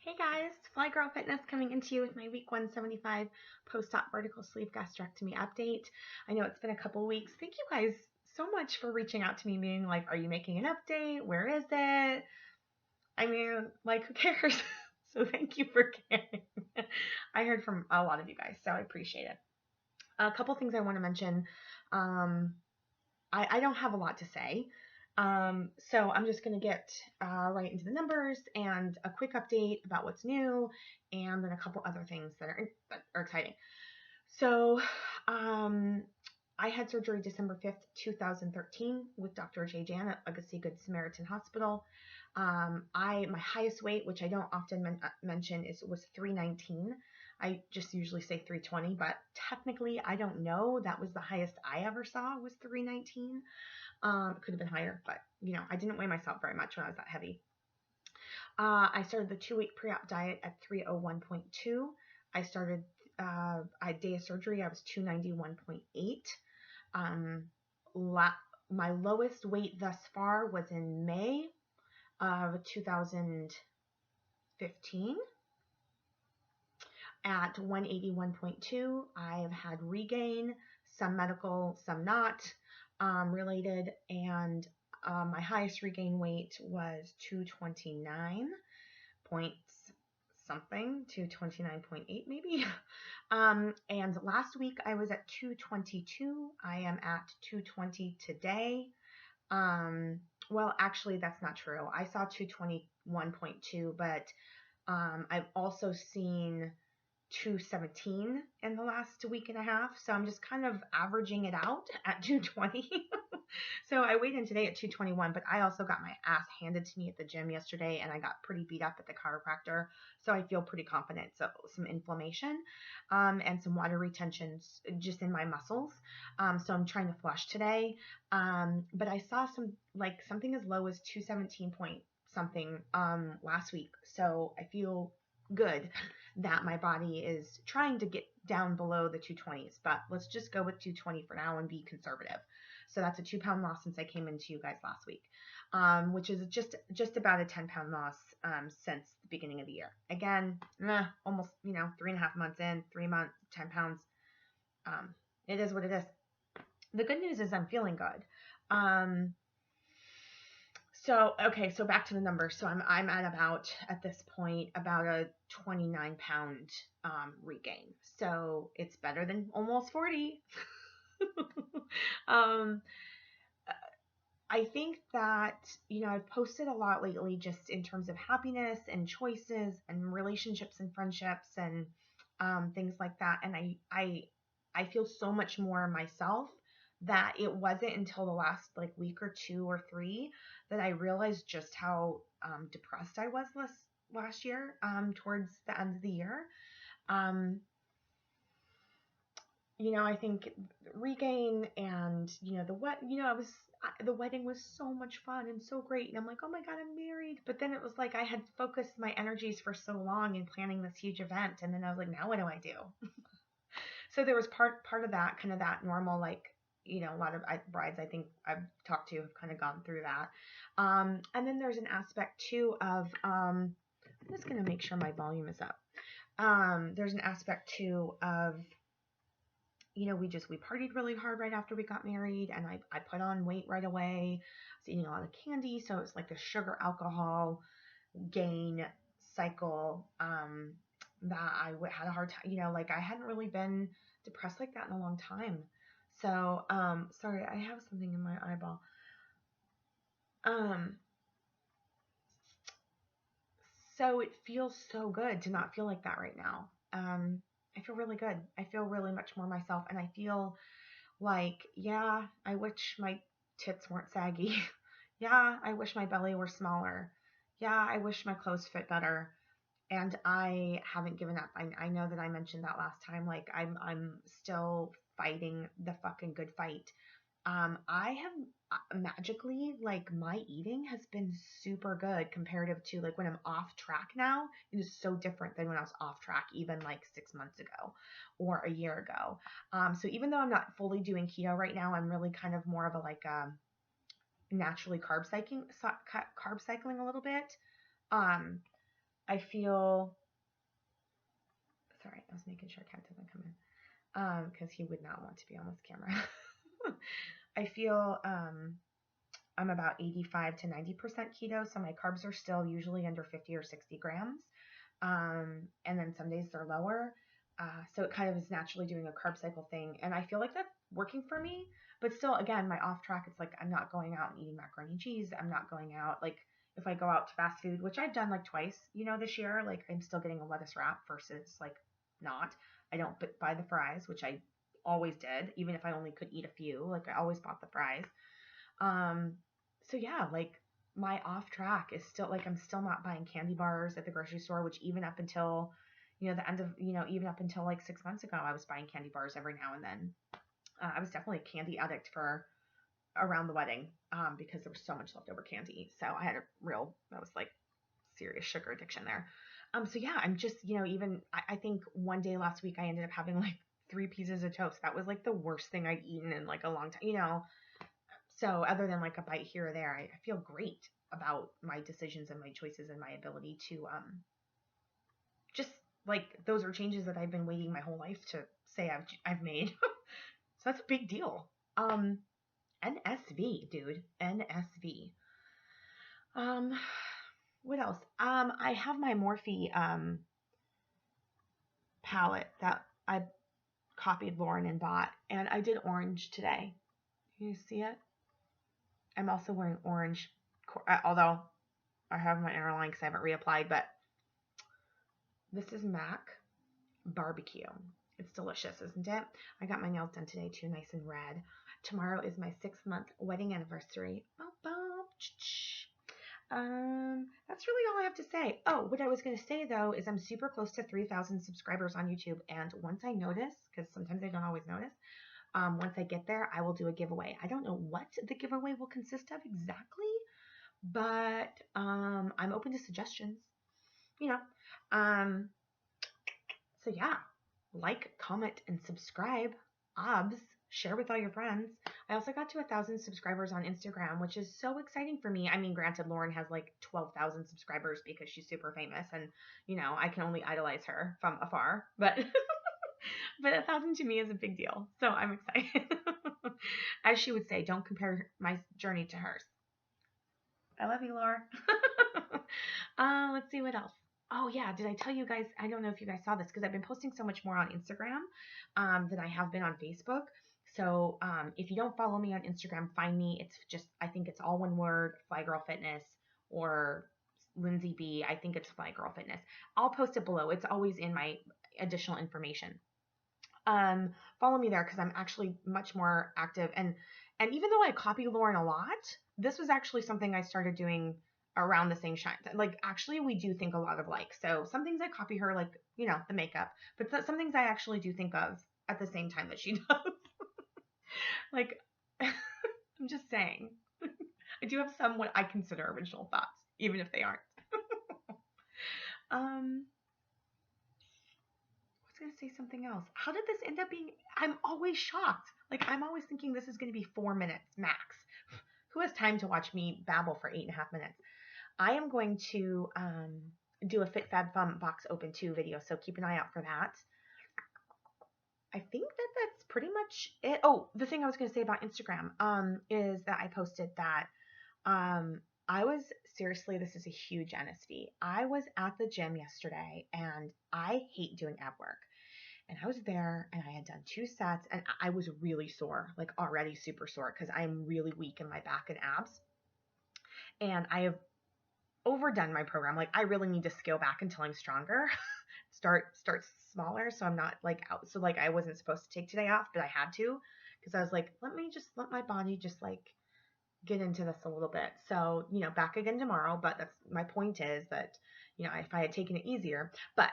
Hey guys, Fly Girl Fitness coming into you with my week 175 post-op vertical sleeve gastrectomy update. I know it's been a couple weeks. Thank you guys so much for reaching out to me being like, are you making an update? Where is it? I mean, like, who cares? So thank you for caring. I heard from a lot of you guys, so I appreciate it. A couple things I want to mention. I don't have a lot to say. So I'm just going to get right into the numbers and a quick update about what's new, and then a couple other things that are exciting. So I had surgery December 5th, 2013 with Dr. J. Jan at Legacy Good Samaritan Hospital. My highest weight, which I don't often mention, was 319. I just usually say 320, but technically I don't know. That was the highest I ever saw, was 319. It could have been higher, but I didn't weigh myself very much when I was that heavy. I started the 2-week pre-op diet at 301.2. I started day of surgery, I was 291.8. My lowest weight thus far was in May of 2015 at 181.2. I have had regain, some medical, some not related, and my highest regain weight was 229 point something, 229.8 maybe. And last week I was at 222. I am at 220 today. Well, actually that's not true. I saw 221.2, but I've also seen 217 in the last week and a half. So I'm just kind of averaging it out at 220. So I weighed in today at 221, but I also got my ass handed to me at the gym yesterday and I got pretty beat up at the chiropractor. So I feel pretty confident. So some inflammation and some water retention just in my muscles. So I'm trying to flush today. But I saw something as low as 217 point something last week. So I feel good that my body is trying to get down below the 220s, but let's just go with 220 for now and be conservative. So that's a 2-pound loss since I came into you guys last week, which is just about a 10-pound loss since the beginning of the year. Again, almost 3.5 months in, 3 months, 10 pounds. It is what it is. The good news is I'm feeling good. So back to the numbers. So I'm at this point about a 29-pound regain. So it's better than almost 40. I think that, I've posted a lot lately just in terms of happiness and choices and relationships and friendships and things like that. And I feel so much more myself that it wasn't until the last week or 2 or 3 that I realized just how depressed I was last year towards the end of the year. I think regain and the wedding was so much fun and so great, and I'm like, oh my god, I'm married. But then it was like I had focused my energies for so long in planning this huge event, and then I was like, now what do I do? So there was part of that, kind of that normal, a lot of brides I think I've talked to have kind of gone through that. And then there's an aspect too of, I'm just going to make sure my volume is up. There's an aspect too of, we partied really hard right after we got married, and I put on weight right away. I was eating a lot of candy, so it's like a sugar alcohol gain cycle that I had a hard time, I hadn't really been depressed like that in a long time. So, sorry, I have something in my eyeball. So it feels so good to not feel like that right now. I feel really good. I feel really much more myself, and I feel like, yeah, I wish my tits weren't saggy. Yeah, I wish my belly were smaller. Yeah, I wish my clothes fit better. And I haven't given up. I know that I mentioned that last time. I'm still fighting the fucking good fight. I have magically, my eating has been super good comparative to when I'm off track now. It is so different than when I was off track even 6 months ago or a year ago. So even though I'm not fully doing keto right now, I'm really kind of more of a naturally carb cycling a little bit. I feel, sorry, I was making sure Kat doesn't come in, because he would not want to be on this camera. I feel, I'm about 85 to 90% keto, so my carbs are still usually under 50 or 60 grams. And then some days they're lower. So it kind of is naturally doing a carb cycle thing. And I feel like that's working for me. But still, again, my off track, it's like I'm not going out and eating macaroni and cheese. I'm not going out, like if I go out to fast food, which I've done like twice, this year, like I'm still getting a lettuce wrap versus like not. I don't buy the fries, which I always did, even if I only could eat a few. Like I always bought the fries. So yeah, like my off track is still like I'm still not buying candy bars at the grocery store, which even up until the end of even up until like 6 months ago, I was buying candy bars every now and then. I was definitely a candy addict for around the wedding, because there was so much leftover candy. So I had that was like serious sugar addiction there. So yeah, I'm just even I think one day last week I ended up having like 3 pieces of toast. That was like the worst thing I'd eaten in like a long time. So other than like a bite here or there, I feel great about my decisions and my choices and my ability to just like those are changes that I've been waiting my whole life to say I've made. So that's a big deal. NSV, dude. NSV. What else? I have my Morphe palette that I copied Lauren and bought, and I did orange today. Can you see it? I'm also wearing orange, although I have my inner line because I haven't reapplied, but this is Mac Barbecue. It's delicious, isn't it? I got my nails done today too, nice and red. Tomorrow is my 6-month wedding anniversary. That's really all I have to say. Oh, what I was going to say though is I'm super close to 3,000 subscribers on YouTube, and once I notice, because sometimes I don't always notice, once I get there, I will do a giveaway. I don't know what the giveaway will consist of exactly, but I'm open to suggestions. So yeah, like, comment, and subscribe. Obs, share with all your friends. I also got to 1,000 subscribers on Instagram, which is so exciting for me. I mean, granted, Lauren has like 12,000 subscribers because she's super famous, and I can only idolize her from afar, but but 1,000 to me is a big deal. So I'm excited. As she would say, don't compare my journey to hers. I love you, Laura. Let's see what else. Oh yeah, did I tell you guys? I don't know if you guys saw this because I've been posting so much more on Instagram than I have been on Facebook. So if you don't follow me on Instagram, find me. It's just, I think it's all one word, Fly Girl Fitness, or Lindsay B. I think it's Fly Girl Fitness. I'll post it below. It's always in my additional information. Follow me there because I'm actually much more active. And even though I copy Lauren a lot, this was actually something I started doing around the same time. Like, actually, we do think a lot of like. So some things I copy her, like, the makeup, but some things I actually do think of at the same time that she does. Like, I'm just saying. I do have some what I consider original thoughts, even if they aren't. I was going to say something else. How did this end up being? I'm always shocked. Like, I'm always thinking this is going to be 4 minutes max. Who has time to watch me babble for 8.5 minutes? I am going to do a Fit Fab Fun box open too video, so keep an eye out for that. I think that's pretty much it. Oh, the thing I was going to say about Instagram is that I posted that I was, seriously, this is a huge NSV. I was at the gym yesterday, and I hate doing ab work. And I was there, and I had done 2 sets, and I was really sore, like already super sore, because I am really weak in my back and abs. And I have overdone my program. Like, I really need to scale back until I'm stronger. start smaller, so I'm not like out. So like, I wasn't supposed to take today off, but I had to, because I was like, let my body just like get into this a little bit. So back again tomorrow. But that's my point, is that if I had taken it easier, but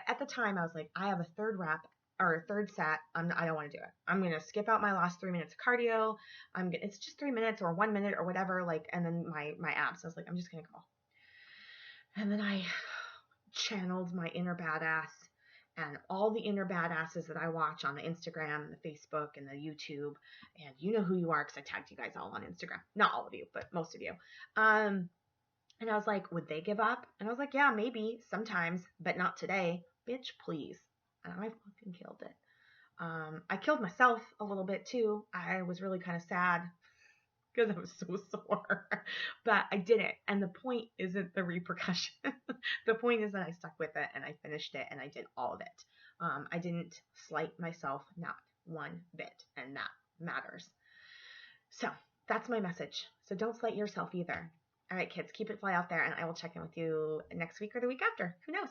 at the time I was like, I have a third rep or a third set. I don't want to do it. I'm gonna skip out my last 3 minutes of cardio. It's just 3 minutes or 1 minute or whatever. Like, and then my abs. I was like, I'm just gonna go. And then I channeled my inner badass and all the inner badasses that I watch on the Instagram and the Facebook and the YouTube. And you know who you are because I tagged you guys all on Instagram. Not all of you, but most of you. And And I was like, would they give up? And I was like, yeah, maybe sometimes, but not today. Bitch, please. And I fucking killed it. I killed myself a little bit too. I was really kind of sad because I was so sore, but I did it. And the point isn't the repercussion. The point is that I stuck with it and I finished it and I did all of it. I didn't slight myself, not one bit, and that matters. So that's my message. So don't slight yourself either. All right, kids, keep it fly out there, and I will check in with you next week or the week after. Who knows?